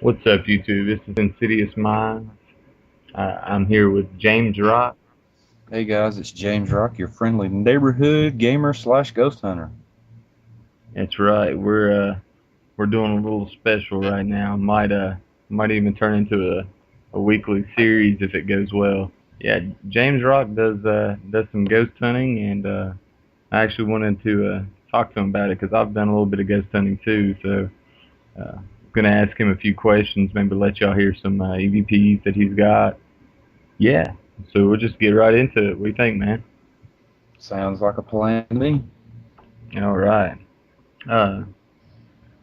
What's up, YouTube? This is Insidious Mindz. I'm here with James Rock. Hey guys, it's James Rock, your friendly neighborhood gamer slash ghost hunter. That's right. We're doing a little special right now. Might even turn into a weekly series if it goes well. Yeah, James Rock does some ghost hunting, and I actually wanted to talk to him about it because I've done a little bit of ghost hunting too. So I'm gonna ask him a few questions, maybe let y'all hear some EVPs that he's got. Yeah. So we'll just get right into it. What do you think, man? Sounds like a plan to me. All right. Uh,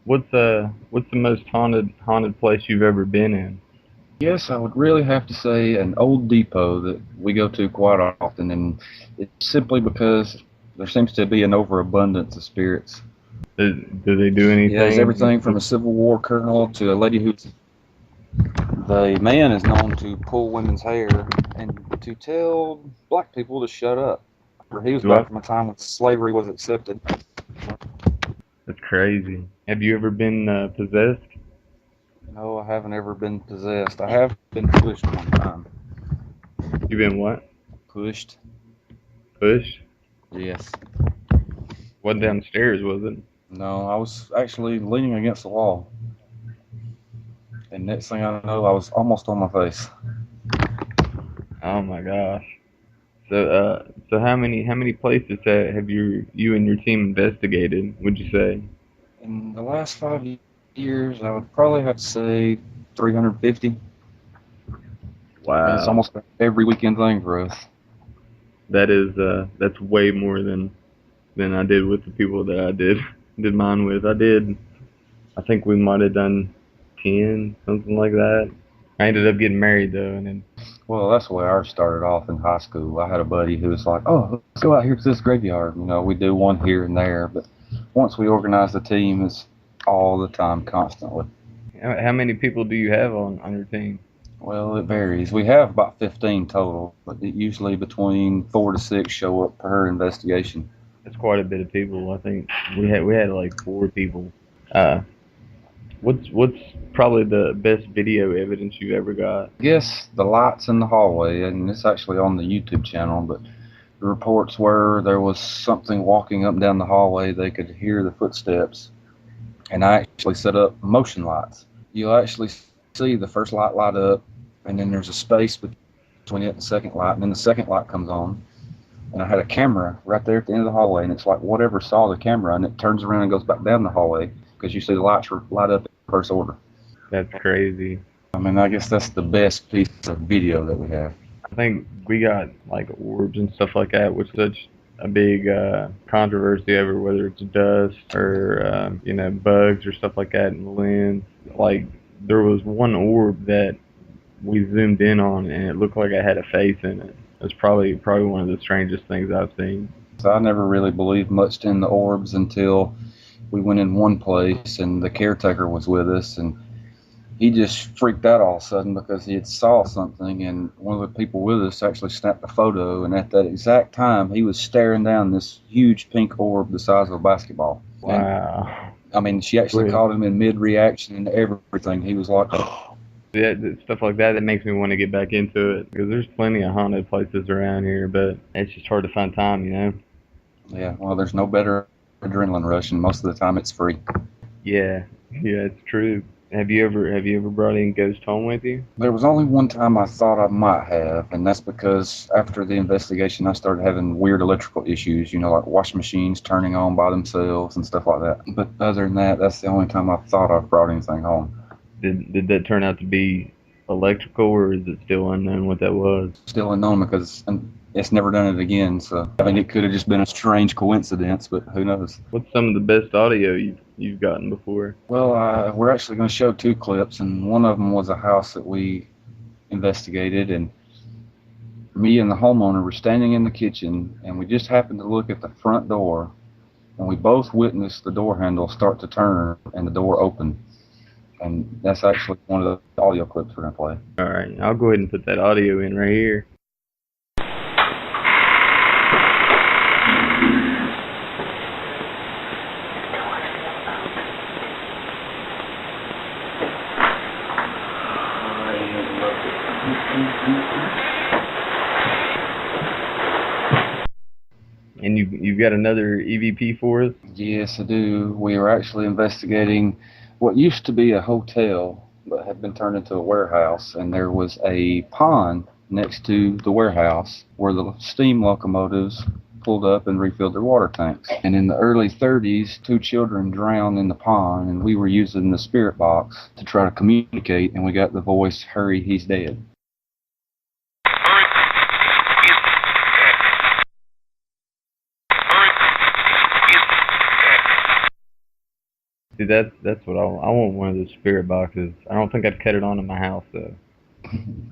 what's the most haunted place you've ever been in? Yes, I would really have to say an old depot that we go to quite often, and it's simply because there seems to be an overabundance of spirits. Do they do Yeah, there's anything? everything from a Civil War colonel to a lady who. The man is known to pull women's hair and to tell black people to shut up. He was Do I? back from a time when slavery was accepted. That's crazy. Have you ever been possessed? No, I haven't ever been possessed. I have been pushed one time. You been what? Pushed? Pushed? Yes. What downstairs was it? No, I was actually leaning against the wall. And next thing I know, I was almost on my face. Oh my gosh. So how many places have you and your team investigated? Would you say? In the last 5 years, I would probably have to say 350. I mean, it's Wow. almost every weekend thing for us. That's way more than I did with the people that I did mine with. I think we might have done 10, something like that. I ended up getting married though, and then Well, that's the way ours started off in high school. I had a buddy who was like, "Oh, let's go out here to this graveyard." We do one here and there, but once we organize the team, it's all the time, constantly. how many people do you have on your team? Well, it varies. We have about 15 total, but usually between 4 to 6 show up per investigation. That's quite a bit of people. I think we had like 4 people. Uh, what's probably the best video evidence you ever got? I guess the lights in the hallway, and it's actually on the YouTube channel, but the reports were there was something walking up and down the hallway. They could hear the footsteps, and I actually set up motion lights. You'll actually see the first light up, and then there's a space between it and the second light, and then the second light comes on. And I had a camera right there at the end of the hallway, and it's like whatever saw the camera, and it turns around and goes back down the hallway because you see the lights light up in reverse order. That's crazy. I mean, I guess that's the best piece of video that we have. I think we got like orbs and stuff like that, which is such a big controversy over whether it's dust or bugs or stuff like that in the lens. Like there was one orb that we zoomed in on, and it looked like it had a face in it. It's probably one of the strangest things I've seen. So I never really believed much in the orbs until we went in one place, and the caretaker was with us, and he just freaked out all of a sudden because he had saw something, and one of the people with us actually snapped a photo, and at that exact time he was staring down this huge pink orb the size of a basketball. And Wow. I mean, she actually Good. caught him in mid-reaction and everything. He was like, Yeah, stuff like that makes me want to get back into it because there's plenty of haunted places around here, but it's just hard to find time. yeah, well, there's no better adrenaline rush, and most of the time it's free. Yeah, yeah, it's true. Have you ever brought any ghost home with you? There was only one time I thought I might have, and that's because after the investigation, I started having weird electrical issues, like washing machines turning on by themselves and stuff like that. But other than that, that's the only time I thought I've brought anything home. Did that turn out to be electrical, or is it still unknown what that was? Still unknown because it's never done it again. So, I mean, it could have just been a strange coincidence, but who knows? What's some of the best audio you've gotten before? Well, we're actually going to show 2 clips, and one of them was a house that we investigated, and me and the homeowner were standing in the kitchen, and we just happened to look at the front door, and we both witnessed the door handle start to turn and the door open. And that's actually one of the audio clips we're going to play. All right, I'll go ahead and put that audio in right here. And you've got another EVP for us? Yes, I do. We were actually investigating what used to be a hotel but had been turned into a warehouse, and there was a pond next to the warehouse where the steam locomotives pulled up and refilled their water tanks. And in the early 30s, two children drowned in the pond, and we were using the spirit box to try to communicate, and we got the voice, "Hurry, he's dead." See, that's what I want, one of those spirit boxes. I don't think I'd cut it onto my house though.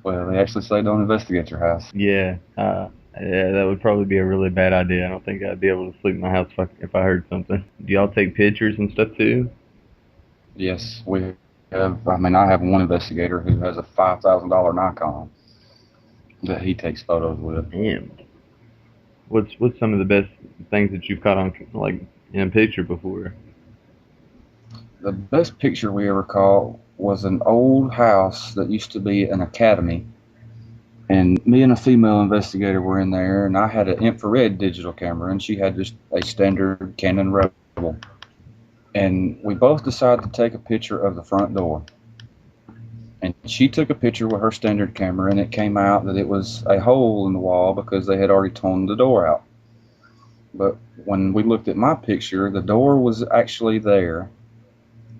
Well, they actually say don't investigate your house. Yeah, yeah, that would probably be a really bad idea. I don't think I'd be able to sleep in my house if I heard something. Do y'all take pictures and stuff too? Yes, we have. I mean, I have one investigator who has a $5,000 Nikon that he takes photos with. Damn. What's some of the best things that you've caught on like in a picture before? The best picture we ever caught was an old house that used to be an academy. And me and a female investigator were in there, and I had an infrared digital camera, and she had just a standard Canon Rebel. And we both decided to take a picture of the front door. And she took a picture with her standard camera, and it came out that it was a hole in the wall because they had already torn the door out. But when we looked at my picture, the door was actually there,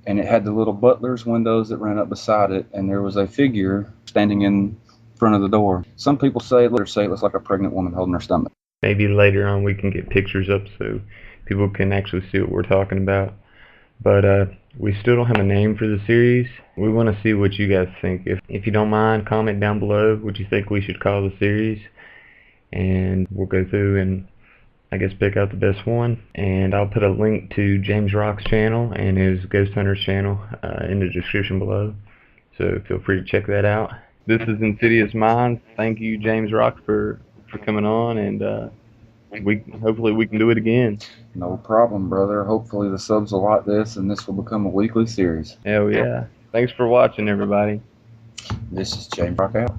and it had the little butler's windows that ran up beside it, and there was a figure standing in front of the door. Some people say it looks like a pregnant woman holding her stomach. Maybe later on we can get pictures up so people can actually see what we're talking about. But we still don't have a name for the series. We want to see what you guys think. If you don't mind, comment down below what you think we should call the series, and we'll go through and I guess pick out the best one. And I'll put a link to James Rock's channel and his Ghost Hunters channel in the description below, so feel free to check that out. This is Insidious Mindz. Thank you, James Rock, for coming on, and hopefully we can do it again. No problem, brother. Hopefully the subs will like this, and this will become a weekly series. Hell yeah. Thanks for watching, everybody. This is James Rock out.